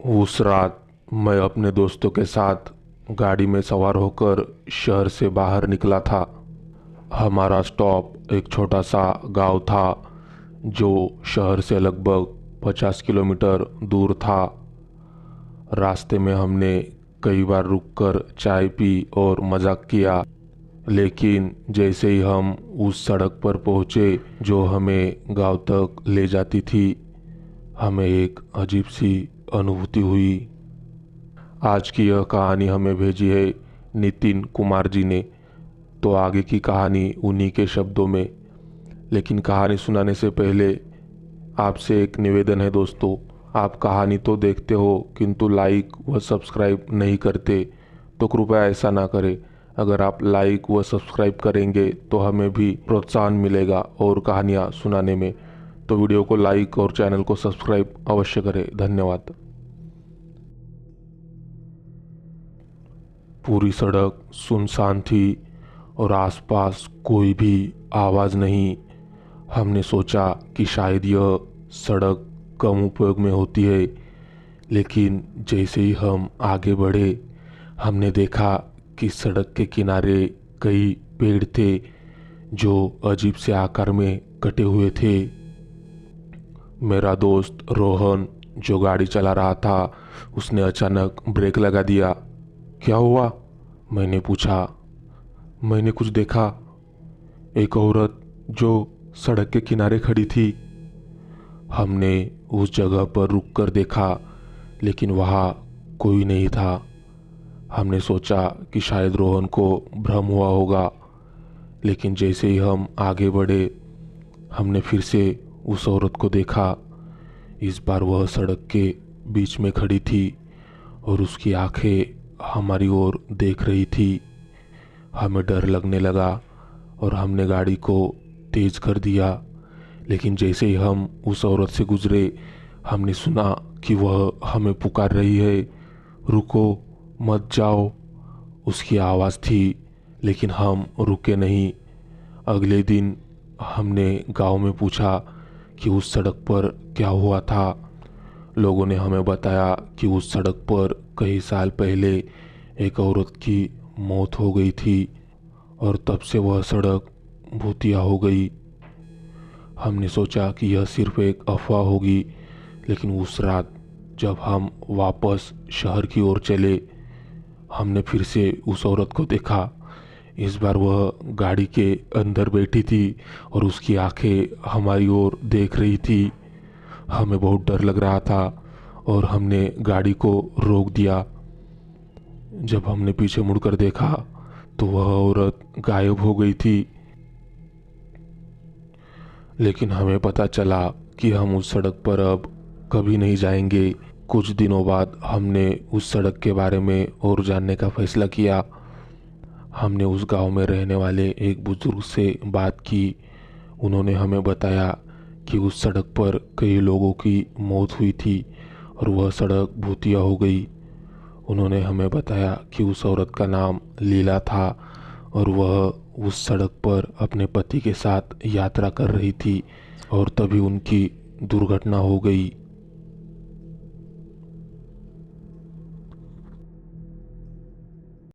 उस रात मैं अपने दोस्तों के साथ गाड़ी में सवार होकर शहर से बाहर निकला था। हमारा स्टॉप एक छोटा सा गांव था जो शहर से लगभग 50 किलोमीटर दूर था। रास्ते में हमने कई बार रुककर चाय पी और मजाक किया, लेकिन जैसे ही हम उस सड़क पर पहुंचे जो हमें गांव तक ले जाती थी, हमें एक अजीब सी अनुभूति हुई। आज की यह कहानी हमें भेजी है नितिन कुमार जी ने। तो आगे की कहानी उन्हीं के शब्दों में। लेकिन कहानी सुनाने से पहले आपसे एक निवेदन है दोस्तों, आप कहानी तो देखते हो किंतु लाइक व सब्सक्राइब नहीं करते, तो कृपया ऐसा ना करें। अगर आप लाइक व सब्सक्राइब करेंगे तो हमें भी प्रोत्साहन मिलेगा और कहानियाँ सुनाने में। तो वीडियो को लाइक और चैनल को सब्सक्राइब अवश्य करें। धन्यवाद। पूरी सड़क सुनसान थी और आसपास कोई भी आवाज़ नहीं। हमने सोचा कि शायद यह सड़क कम उपयोग में होती है, लेकिन जैसे ही हम आगे बढ़े हमने देखा कि सड़क के किनारे कई पेड़ थे जो अजीब से आकार में कटे हुए थे। मेरा दोस्त रोहन जो गाड़ी चला रहा था, उसने अचानक ब्रेक लगा दिया। क्या हुआ? मैंने पूछा। मैंने कुछ देखा, एक औरत जो सड़क के किनारे खड़ी थी। हमने उस जगह पर रुककर देखा, लेकिन वहाँ कोई नहीं था। हमने सोचा कि शायद रोहन को भ्रम हुआ होगा, लेकिन जैसे ही हम आगे बढ़े हमने फिर से उस औरत को देखा। इस बार वह सड़क के बीच में खड़ी थी और उसकी आंखें हमारी ओर देख रही थी। हमें डर लगने लगा और हमने गाड़ी को तेज कर दिया, लेकिन जैसे ही हम उस औरत से गुजरे हमने सुना कि वह हमें पुकार रही है, रुको, मत जाओ। उसकी आवाज़ थी, लेकिन हम रुके नहीं। अगले दिन हमने गांव में पूछा कि उस सड़क पर क्या हुआ था। लोगों ने हमें बताया कि उस सड़क पर कई साल पहले एक औरत की मौत हो गई थी और तब से वह सड़क भूतिया हो गई। हमने सोचा कि यह सिर्फ एक अफवाह होगी, लेकिन उस रात जब हम वापस शहर की ओर चले हमने फिर से उस औरत को देखा। इस बार वह गाड़ी के अंदर बैठी थी और उसकी आंखें हमारी ओर देख रही थी। हमें बहुत डर लग रहा था और हमने गाड़ी को रोक दिया। जब हमने पीछे मुड़कर देखा तो वह औरत गायब हो गई थी, लेकिन हमें पता चला कि हम उस सड़क पर अब कभी नहीं जाएंगे। कुछ दिनों बाद हमने उस सड़क के बारे में और जानने का फैसला किया। हमने उस गांव में रहने वाले एक बुजुर्ग से बात की। उन्होंने हमें बताया कि उस सड़क पर कई लोगों की मौत हुई थी और वह सड़क भूतिया हो गई। उन्होंने हमें बताया कि उस औरत का नाम लीला था और वह उस सड़क पर अपने पति के साथ यात्रा कर रही थी और तभी उनकी दुर्घटना हो गई।